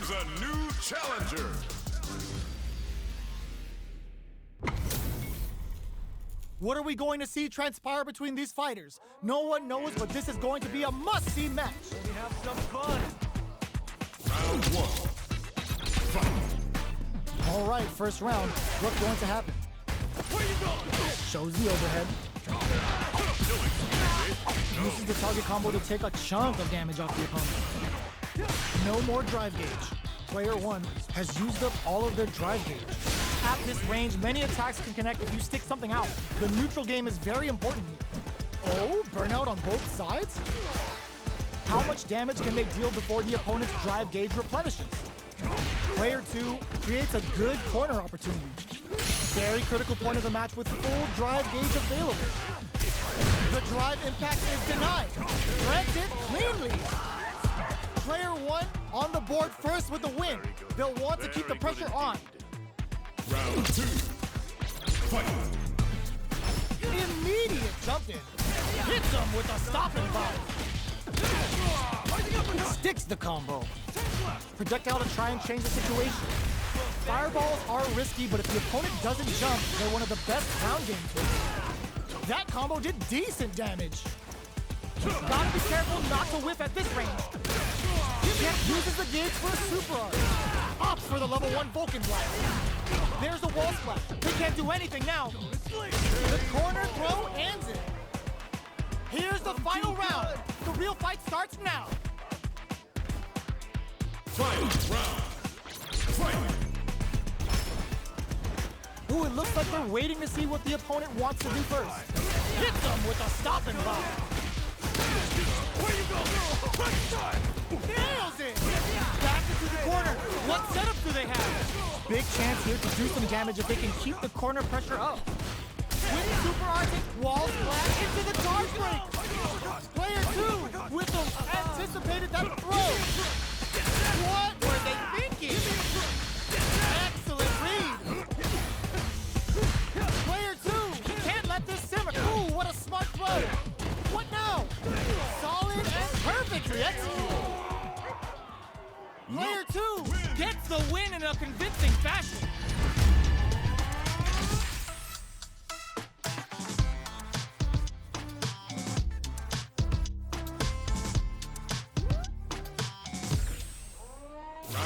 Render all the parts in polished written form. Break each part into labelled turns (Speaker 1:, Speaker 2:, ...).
Speaker 1: is a new challenger.
Speaker 2: What are we going to see transpire between these fighters? No one knows, but this is going to be a must-see match.
Speaker 3: Let me have some fun.
Speaker 1: Round one. Fight.
Speaker 2: All right, first round. What's going to happen?
Speaker 3: Where you going?
Speaker 2: Shows the overhead. Uses the target combo to take a chunk of damage off the opponent. No more drive gauge. Player one has used up all of their drive gauge. At this range, many attacks can connect if you stick something out. The neutral game is very important here. Oh, burnout on both sides? How much damage can they deal before the opponent's drive gauge replenishes? Player two creates a good corner opportunity. Very critical point of the match with full drive gauge available. The drive impact is denied. Granted cleanly. Player one on the board first with the win. They'll want to keep the pressure on.
Speaker 1: Round two. Fight.
Speaker 2: Immediate jump in. Hits him with a stopping bomb. Sticks the combo. Projectile to try and change the situation. Fireballs are risky, but if the opponent doesn't jump, they're one of the best ground game tools. That combo did decent damage. Gotta be careful not to whiff at this range. Jet uses the gauge for a super art. Opts for the level 1 Vulcan blast. There's a wall splash. They can't do anything now. The corner throw ends it. Here's the final round. The real fight starts now.
Speaker 1: Final round. Fight.
Speaker 2: Ooh, it looks like they're waiting to see what the opponent wants to do first. Hits them with a stopping bomb.
Speaker 3: Where you go?
Speaker 2: Nails it! Back into the corner. What setup do they have? Big chance here to do some damage if they can keep the corner pressure up. With Super Arctic, wall splash into the charge break. Player two with the anticipated that throw. What were they thinking? Excellent read. Player two can't let this simmer. Ooh, what a smart throw. What now? Solid and perfectly executed. Player two gets the win in a convincing fashion.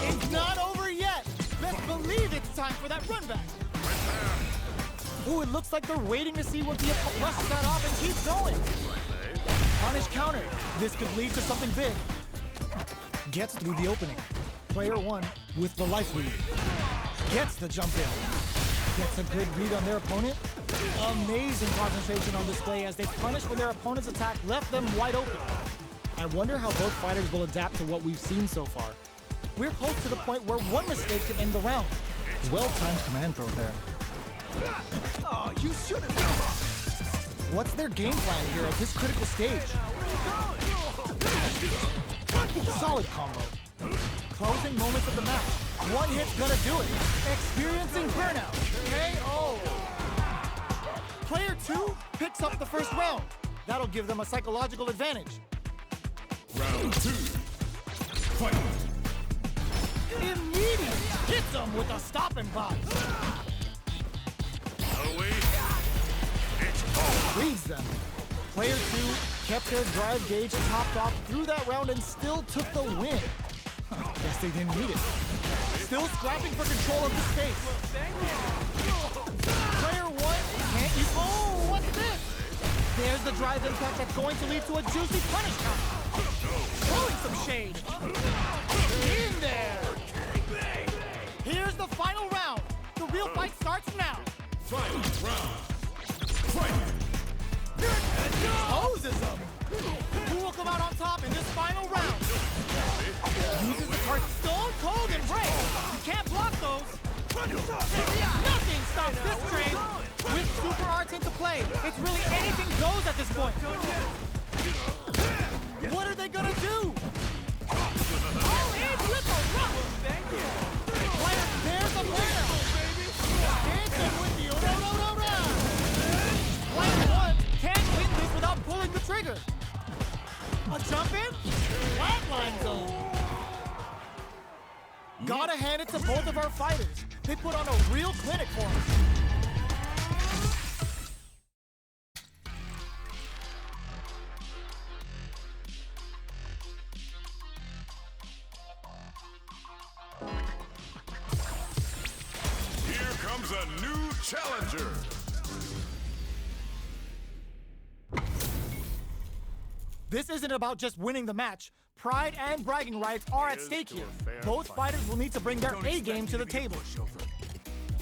Speaker 2: It's not over yet. Best believe it's time for that run back. Ooh, it looks like they're waiting to see what the opponent rushes that off and keeps going. Punish counter. This could lead to something big. Gets through the opening. Player one with the life lead. Gets the jump in. Gets a good read on their opponent. Amazing concentration on display as they punish when their opponent's attack left them wide open. I wonder how both fighters will adapt to what we've seen so far. We're close to the point where one mistake can end the round. Well-timed command throw there.
Speaker 3: Oh, you should have.
Speaker 2: What's their game plan here at this critical stage? Solid combo. Closing moments of the match. One hit's gonna do it. Experiencing burnout. KO. Player two picks up the first round. That'll give them a psychological advantage.
Speaker 1: Round two. Fight.
Speaker 2: Immediate hits them with a stopping box. Reads them. Player two kept their drive gauge topped off through that round and still took the win. Guess they didn't need it. Still scrapping for control of the space. Player one can't use. Oh, what's this? There's the drive impact that's going to lead to a juicy punish count. Throwing some shade. In there. Here's the final round. The real fight starts now.
Speaker 1: Final round. Fight.
Speaker 2: Hoses them. Who will come out on top in this final round? Uses the card Stone Cold Embrace. You can't block those. Nothing stops this train. With super arts into play, it's really anything goes at this point. What are they gonna do? All in with a rock. Player, there's a player. Dancing with the Aurora. Player one can't win this without pulling the trigger. A jump in? Flatline zone. Gotta hand it to both of our fighters. They put on a real clinic for us.
Speaker 1: Here comes a new challenger.
Speaker 2: This isn't about just winning the match. Pride and bragging rights are at stake here. Both fighters will need to bring their A game to the table.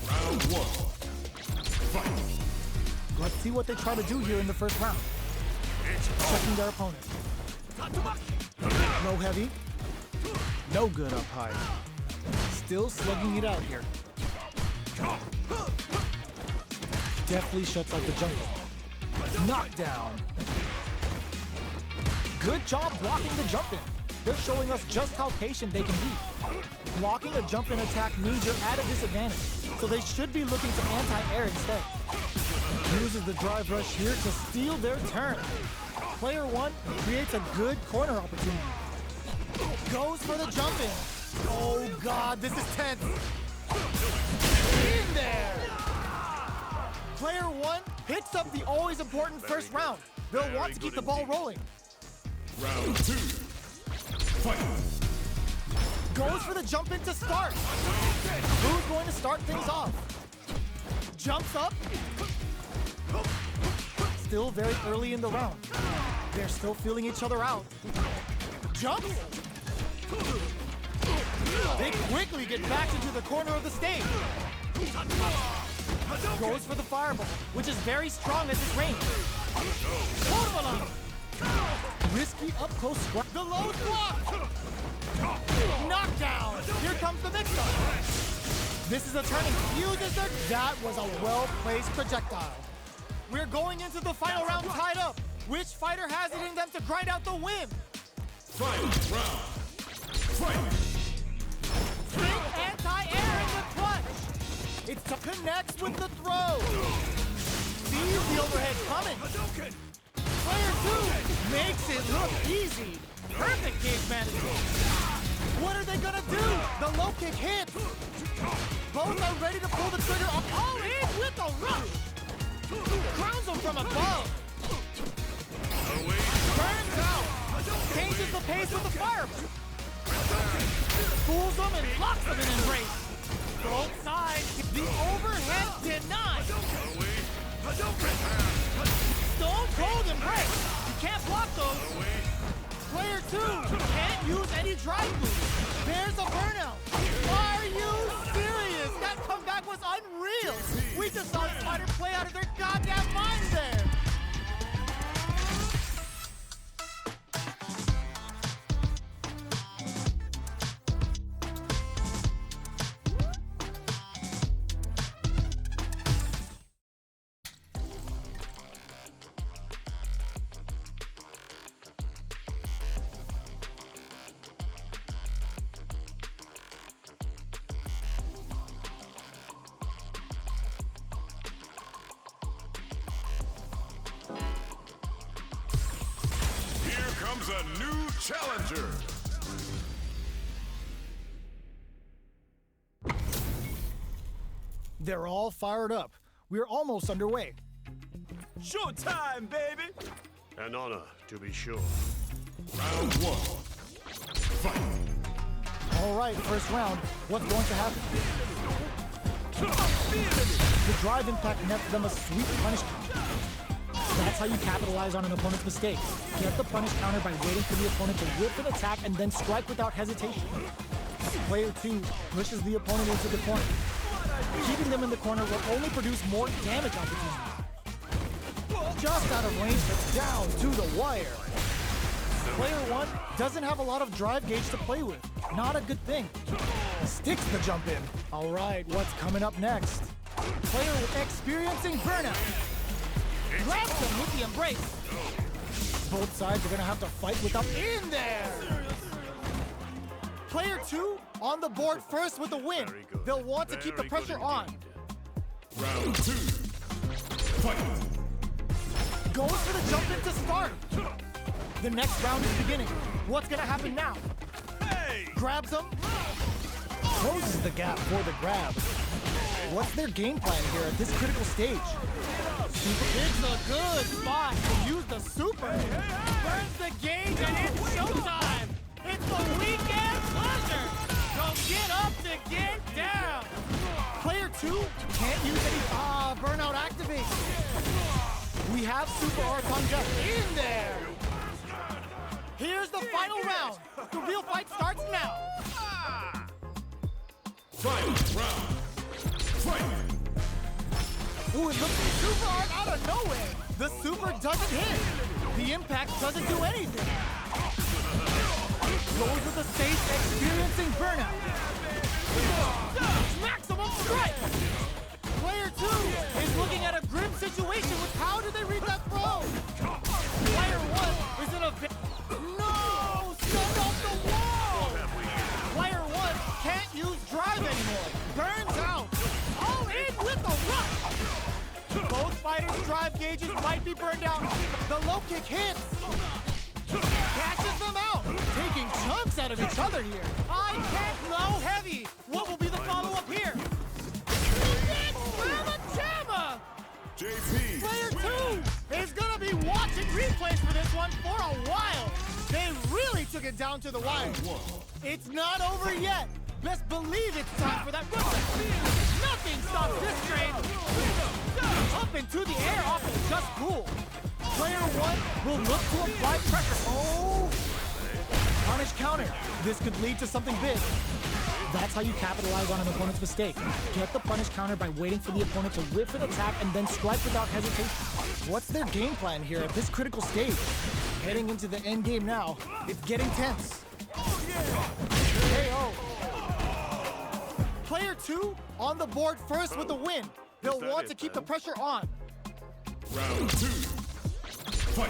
Speaker 1: Round one. Fight.
Speaker 2: Let's see what they try to do here in the first round. Checking their opponent. No heavy. No good up high. Still slugging it out here. Deftly shuts out the jungle. Knockdown. Good job blocking the jump in. They're showing us just how patient they can be. Blocking a jump in attack means you're at a disadvantage, so they should be looking to anti-air instead. Uses the drive rush here to steal their turn. Player one creates a good corner opportunity. Goes for the jump in. Oh God, this is tense. In there! Player one picks up the always important first round. They'll want to keep the ball rolling.
Speaker 1: Round two. Fight.
Speaker 2: Goes for the jump in to start. Who's going to start things off? Jumps up. Still very early in the round. They're still feeling each other out. Jumps. They quickly get back into the corner of the stage. Goes for the fireball, which is very strong at this range. Watermelon. Risky up close squat. The low block. Knockdown. Here comes the mix-up. This is a turning. Uses their. That was a well-placed projectile. We're going into the final round tied up. Which fighter has it in them to grind out the win?
Speaker 1: Final round. Fight.
Speaker 2: Big anti-air in the clutch. It's to connect with the throw. Sees the overhead coming. Player two makes it look easy. Perfect cage management. What are they gonna do? The low kick hits. Both are ready to pull the trigger up. All in with a rush. Grounds them from above. Turns out. Changes the pace with the fireball. Fools them and locks them in embrace. Both sides. The overhead denied. Stone cold embrace. You can't block those. Player two can't use any drive moves. There's a burnout. Are you serious? That comeback was unreal. We just saw a fighter play out of their goddamn minds there.
Speaker 1: Comes a new challenger.
Speaker 2: They're all fired up. We're almost underway.
Speaker 3: Showtime, baby!
Speaker 4: An honor, to be sure.
Speaker 1: Round one. Fight.
Speaker 2: All right, first round. What's going to happen? The drive impact nets them a sweet punish counter. That's how you capitalize on an opponent's mistake. Get the punish counter by waiting for the opponent to whip an attack and then strike without hesitation. Player two pushes the opponent into the corner. Keeping them in the corner will only produce more damage opportunities. Just out of range, but down to the wire. Player one doesn't have a lot of drive gauge to play with. Not a good thing. Sticks the jump in. All right, what's coming up next? Player experiencing burnout. Grabs them with the embrace. Both sides are gonna have to fight without in there. Player two on the board first with a win. They'll want to keep the pressure on.
Speaker 1: Round two. Fight.
Speaker 2: Goes for the jump in to start. The next round is beginning. What's gonna happen now?
Speaker 3: Hey!
Speaker 2: Grabs him. closes the gap for the grab. What's their game plan here at this critical stage? It's a good spot to use the super. Burns the gauge and it's showtime. It's the weekend pleasure. So get up to get down. Player 2 can't use any burnout activate. We have Super Arts on deck in there. Here's the final round. The real fight starts now.
Speaker 1: Final round. Fight!
Speaker 2: Ooh, it looks super hard out of nowhere. The super doesn't hit. The impact doesn't do anything. Goes with the stage experiencing burnout. Maximum strike. Player 2 is looking at a grim situation with how do they read that throw? Player 1 is in a no! Stunned off the wall! Player 1 can't use drive anymore. Burns out. All in with a rush. Both fighters' drive gauges might be burned out. The low kick hits. Catches them out. Taking chunks out of each other here. I can't low heavy. What will be the follow-up here?
Speaker 1: JP!
Speaker 2: Player 2 is gonna be watching replays for this one for a while. They really took it down to the wire. It's not over yet. Best believe it's time for that run. Nothing stops this train. Up into the air off of Just Cool. Player 1 will look to apply pressure. Oh! Punish counter. This could lead to something big. That's how you capitalize on an opponent's mistake. Get the punish counter by waiting for the opponent to whip an attack and then strike without hesitation. What's their game plan here at this critical stage? Heading into the end game now. It's getting tense. KO. Player 2 on the board first with the win. They'll want to keep the pressure on.
Speaker 1: Round 2. Fight!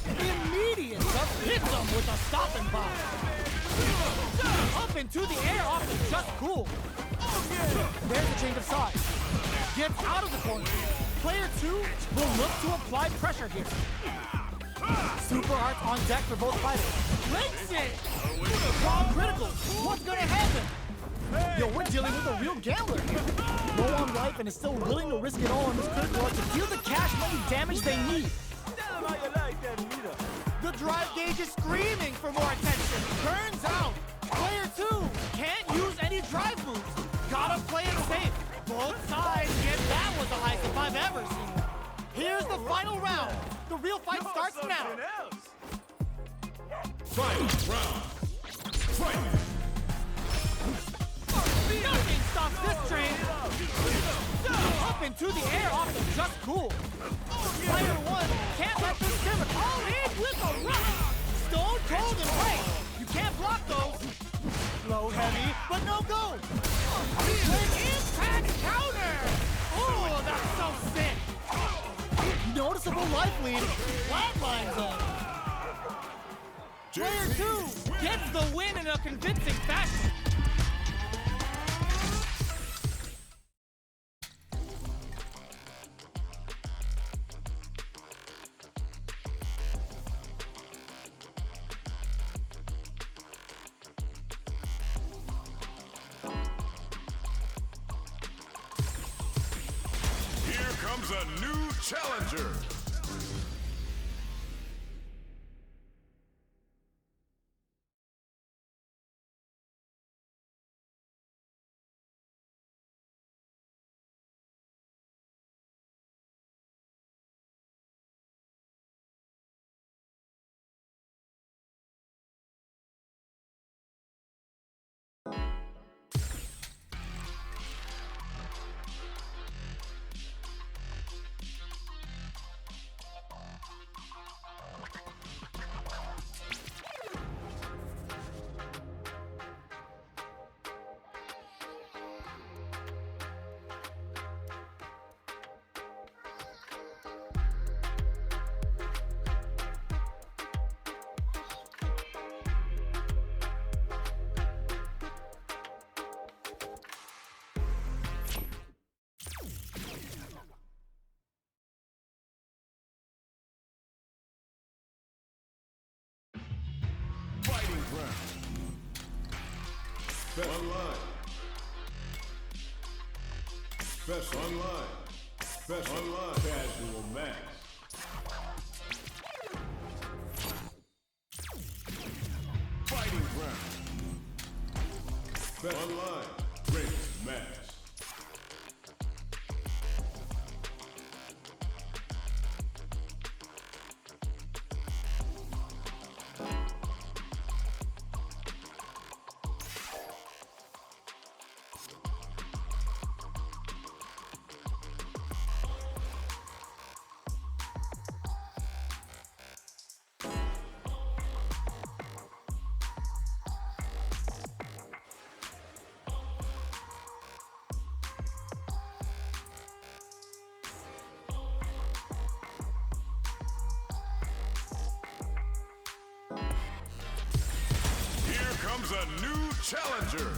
Speaker 2: Immediate up hits him with a stopping bomb. Up into the air off of Just Cool. There's a change of sides. Gets out of the corner. Player 2 will look to apply pressure here. Super Arts on deck for both fighters. Links it! Wrong critical. What's gonna happen? Yo, we're dealing with a real gambler here. Low on life and is still willing to risk it all on this critical art to deal the cash money damage they need. The drive gauge is screaming for more attention. Burns out. Player 2 can't use any drive moves. Gotta play it safe. Both sides get that was the highest I've ever seen. Here's the final round. The real fight starts now.
Speaker 1: Final round. Fight!
Speaker 2: Nothing stops this train. Up into the air off of Just Cool. Player 1 can't let this simmer. All in with a rush. Stone cold and right. You can't block those. Low heavy, but no go. An impact counter. Oh, that's so sick. Noticeable life lead. Flatlines them. Player 2 gets the win in a convincing fashion.
Speaker 1: Here comes a new challenger. Best online. Best online. Best online. Casual match. Fighting round. Best online. Greatest match. Here comes a new challenger.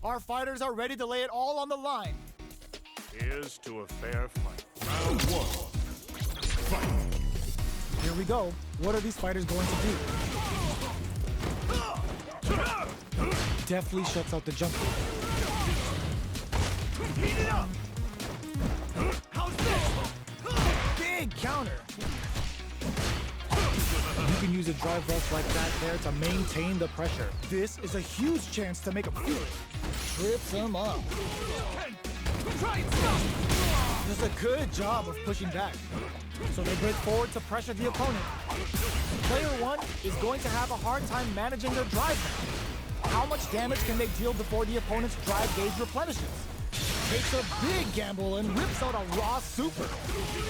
Speaker 2: Our fighters are ready to lay it all on the line.
Speaker 4: Here's to a fair fight.
Speaker 1: Round one. Fight.
Speaker 2: Here we go. What are these fighters going to do? Deftly shuts out the jump.
Speaker 3: Heat it up! How's this?
Speaker 2: Big counter. You can use a drive rush like that there to maintain the pressure. This is a huge chance to make him feel it. Trips him up.
Speaker 3: Try and stop!
Speaker 2: Does a good job of pushing back. So they break forward to pressure the opponent. Player one is going to have a hard time managing their drive now. How much damage can they deal before the opponent's drive gauge replenishes? Takes a big gamble and rips out a raw super.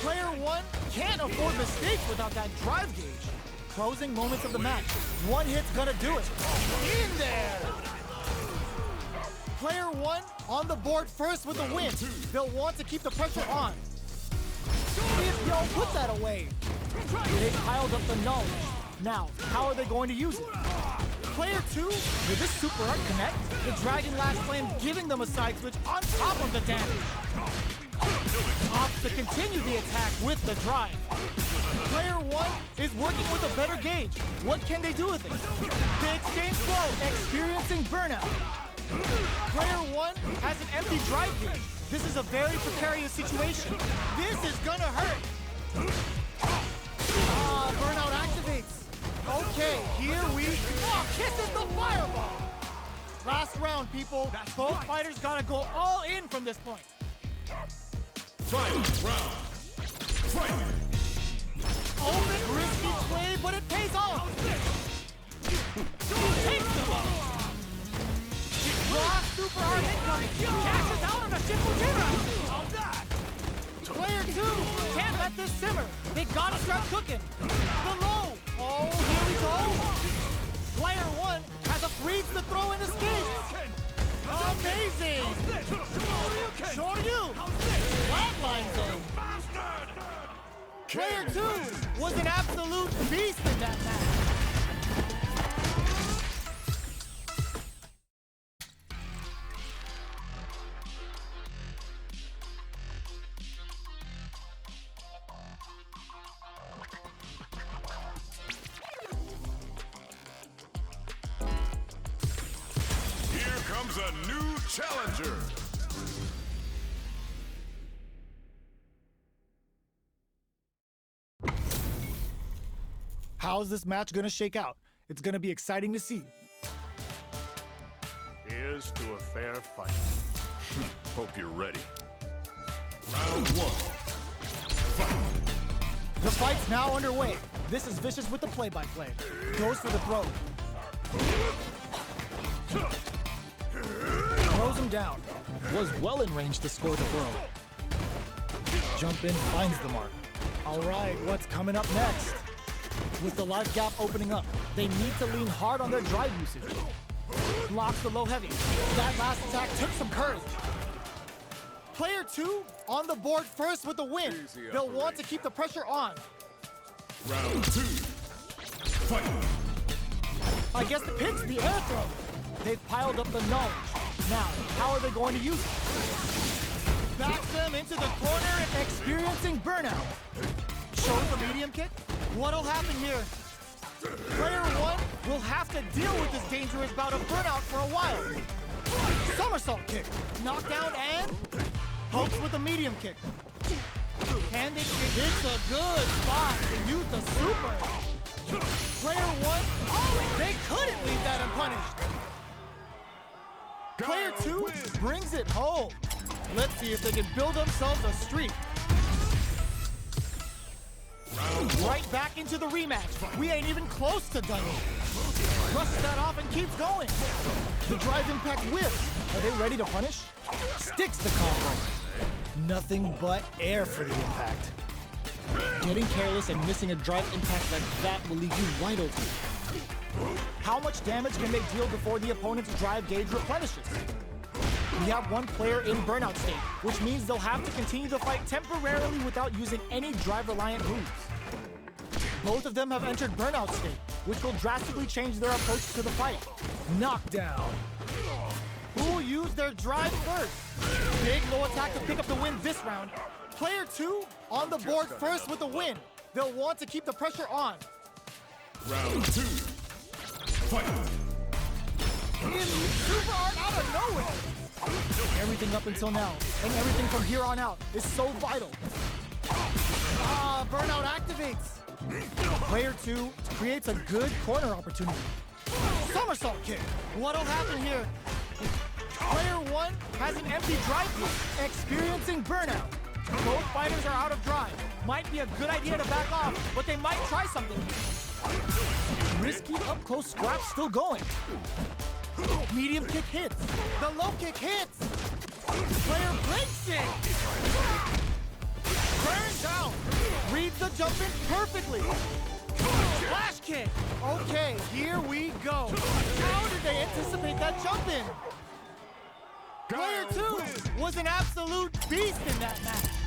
Speaker 2: Player one can't afford mistakes without that drive gauge. Closing moments of the match. One hit's gonna do it. In there! Player one on the board first with the win. They'll want to keep the pressure on. If y'all put that away. They piled up the knowledge. Now, how are they going to use it? Player two, with this super art connect, the Dragon Last Flame giving them a side switch on top of the damage. Opts to continue the attack with the drive. Player one is working with a better gauge. What can they do with it? They exchange flow, experiencing burnout. Player one has an empty drive gauge. This is a very precarious situation. This is gonna hurt. Burnout activates. Okay, here we go. Kisses the fireball. Last round, people. Both fighters gotta go all in from this point.
Speaker 1: Final round. Fight.
Speaker 2: Open, risky play, but it pays off. Takes the ball. Raw super hard incoming. Cashes out on a Shippujira.
Speaker 3: How's that?
Speaker 2: Player two can't let this simmer. They gotta start cooking. The low. Oh, here we go. Player one has a freeze to throw in escape. Amazing. Shoryu. Flatline zone. Player two was an absolute beast in that match.
Speaker 1: Here comes a new challenger.
Speaker 2: How's this match gonna shake out? It's gonna be exciting to see.
Speaker 4: Here's to a fair fight.
Speaker 1: Hope you're ready. Round one. Fight.
Speaker 2: The fight's now underway. This is Vicious with the play-by-play. Goes for the throw. Throws him down. Was well in range to score the throw. Jump in, finds the mark. All right, what's coming up next? With the life gap opening up, they need to lean hard on their drive usage. Blocks the low heavy. That last attack took some courage. Player two on the board first with the win. They'll want to keep the pressure on.
Speaker 1: Round two. Fight.
Speaker 2: I guess the pitch, the air throw. They've piled up the knowledge. Now, how are they going to use it? Back them into the corner and experiencing burnout. Shows the medium kick. What'll happen here? Player one will have to deal with this dangerous bout of burnout for a while. Somersault kick, knockdown, and pokes with a medium kick. Can they kick? It's a good spot to use the super. Player one, they couldn't leave that unpunished. Player two brings it home. Let's see if they can build themselves a streak. Right back into the rematch. We ain't even close to done yet. Brushes that off and keeps going. The drive impact whiffs. Are they ready to punish? Sticks the combo. Nothing but air for the impact. Getting careless and missing a drive impact like that will leave you wide open. How much damage can they deal before the opponent's drive gauge replenishes? We have one player in burnout state, which means they'll have to continue the fight temporarily without using any drive-reliant moves. Both of them have entered burnout state, which will drastically change their approach to the fight. Knockdown. Who will use their drive first? Big low attack to pick up the win this round. Player two on the board first with the win. They'll want to keep the pressure on.
Speaker 1: Round two. Fight.
Speaker 2: In super art out of nowhere. Everything up until now, and everything from here on out, is so vital. Burnout activates. Player two creates a good corner opportunity. Somersault kick. What'll happen here? Player one has an empty drive kick, experiencing burnout. Both fighters are out of drive. Might be a good idea to back off, but they might try something. Risky up-close scrap still going. Medium kick hits. The low kick hits. Player breaks it. Burns out. Reads the jump in perfectly. Flash kick. Okay, here we go. How did they anticipate that jump in? Player two was an absolute beast in that match.